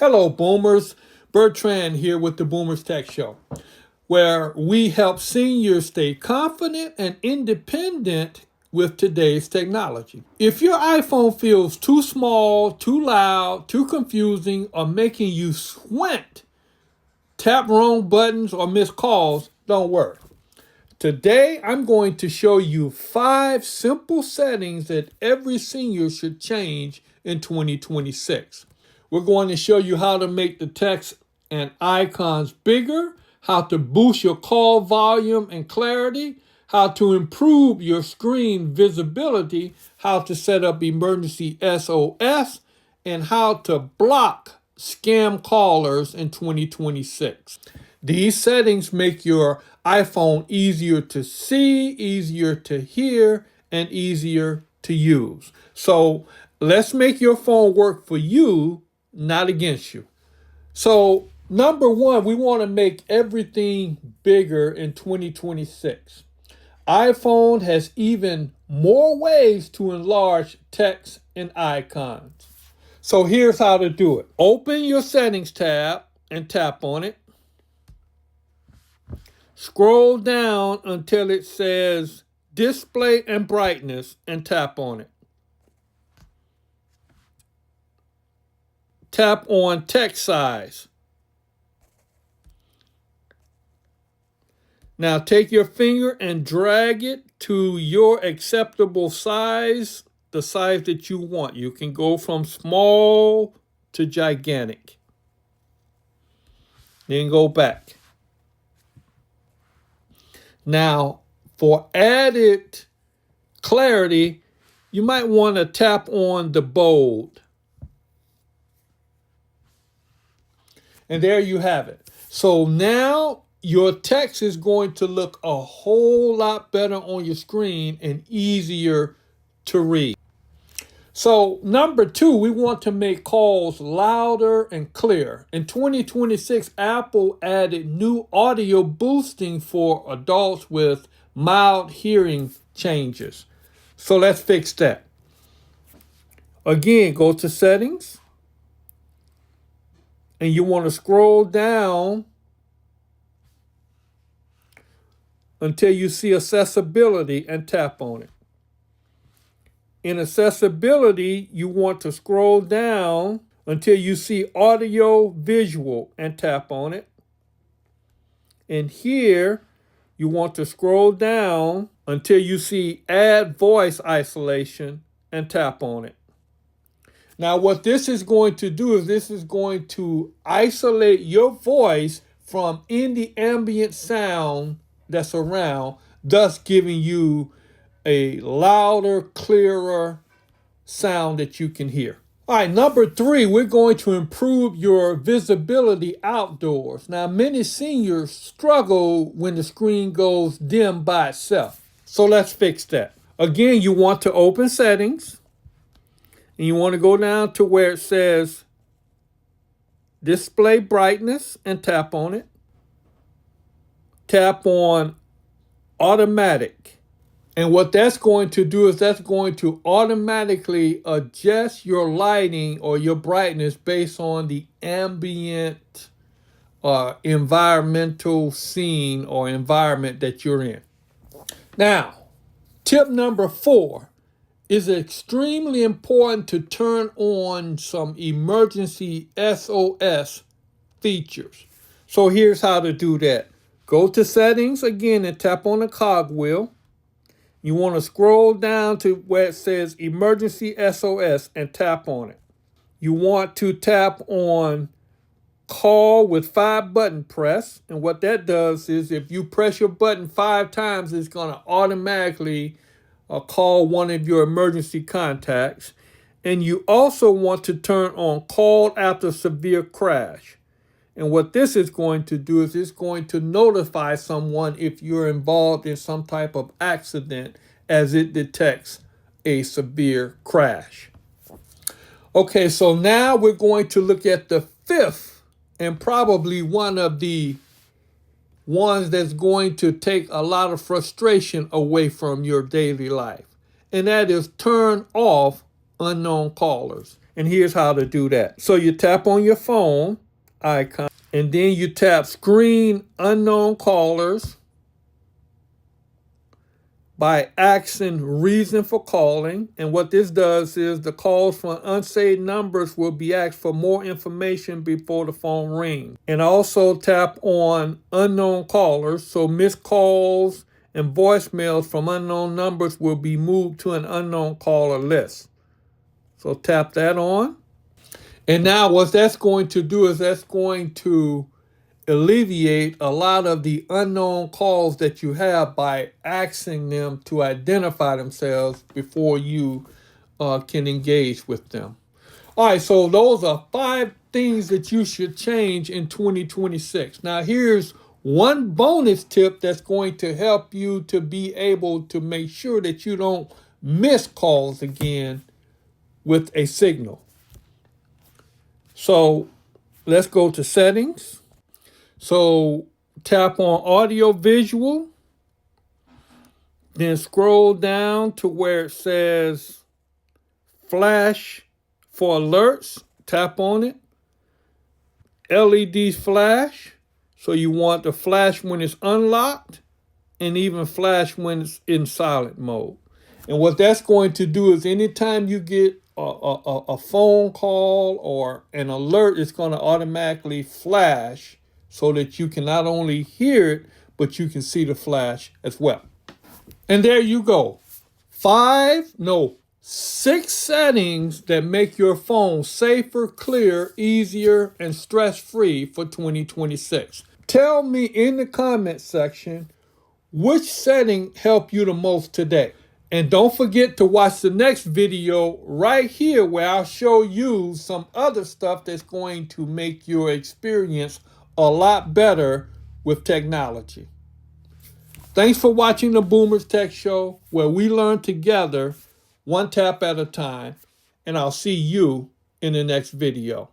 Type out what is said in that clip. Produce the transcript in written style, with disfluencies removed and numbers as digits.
Hello, Boomers. Bertrand here with the Boomers Tech Show, where we help seniors stay confident and independent with today's technology. If your iPhone feels too small, too loud, too confusing, or making you squint, tap wrong buttons, or miss calls, don't worry. Today, I'm going to show you 5 simple settings that every senior should change in 2026. We're going to show you how to make the text and icons bigger, how to boost your call volume and clarity, how to improve your screen visibility, how to set up emergency SOS, and how to block scam callers in 2026. These settings make your iPhone easier to see, easier to hear, and easier to use. So let's make your phone work for you, not against you. So number 1, we want to make everything bigger in 2026. iPhone has even more ways to enlarge text and icons. So here's how to do it. Open your settings tab and tap on it. Scroll down until it says display and brightness and tap on it. Tap on text size. Now take your finger and drag it to your acceptable size, the size that you want. You can go from small to gigantic. Then go back. Now, for added clarity, you might want to tap on the bold. And there you have it. So now your text is going to look a whole lot better on your screen and easier to read. So number 2, we want to make calls louder and clear. In 2026, Apple added new audio boosting for adults with mild hearing changes. So let's fix that. Again, go to settings. And you want to scroll down until you see accessibility and tap on it. In accessibility, you want to scroll down until you see audio visual and tap on it. And here, you want to scroll down until you see add voice isolation and tap on it. Now, what this is going to do is this is going to isolate your voice from any ambient sound that's around, thus giving you a louder, clearer sound that you can hear. All right, number 3, we're going to improve your visibility outdoors. Now, many seniors struggle when the screen goes dim by itself. So let's fix that. Again, you want to open settings. And you want to go down to where it says display brightness and tap on it. Tap on automatic. And what that's going to do is that's going to automatically adjust your lighting or your brightness based on the ambient environmental scene or environment that you're in. Now, tip number 4. It's extremely important to turn on some emergency SOS features. So here's how to do that. Go to settings again and tap on the cogwheel. You want to scroll down to where it says emergency SOS and tap on it. You want to tap on call with 5 button press. And what that does is if you press your button 5 times, it's going to automatically call one of your emergency contacts. And you also want to turn on call after severe crash. And what this is going to do is it's going to notify someone if you're involved in some type of accident as it detects a severe crash. Okay, so now we're going to look at the 5th and probably one of the ones that's going to take a lot of frustration away from your daily life. And that is turn off unknown callers. And here's how to do that. So you tap on your phone icon, and then you tap screen unknown callers by asking reason for calling. And what this does is the calls from unsaved numbers will be asked for more information before the phone rings. And also tap on unknown callers. So missed calls and voicemails from unknown numbers will be moved to an unknown caller list. So tap that on. And now what that's going to do is that's going to alleviate a lot of the unknown calls that you have by asking them to identify themselves before you can engage with them. All right, so those are 5 things that you should change in 2026. Now, here's one bonus tip that's going to help you to be able to make sure that you don't miss calls again with a signal. So let's go to settings. So tap on audio visual, then scroll down to where it says flash for alerts. Tap on it. LEDs flash. So you want to flash when it's unlocked and even flash when it's in silent mode. And what that's going to do is anytime you get a phone call or an alert, it's going to automatically flash so that you can not only hear it, but you can see the flash as well. And there you go. 6 settings that make your phone safer, clearer, easier, and stress-free for 2026. Tell me in the comment section which setting helped you the most today. And don't forget to watch the next video right here where I'll show you some other stuff that's going to make your experience a lot better with technology. Thanks for watching the Boomers Tech Show, where we learn together, one tap at a time, and I'll see you in the next video.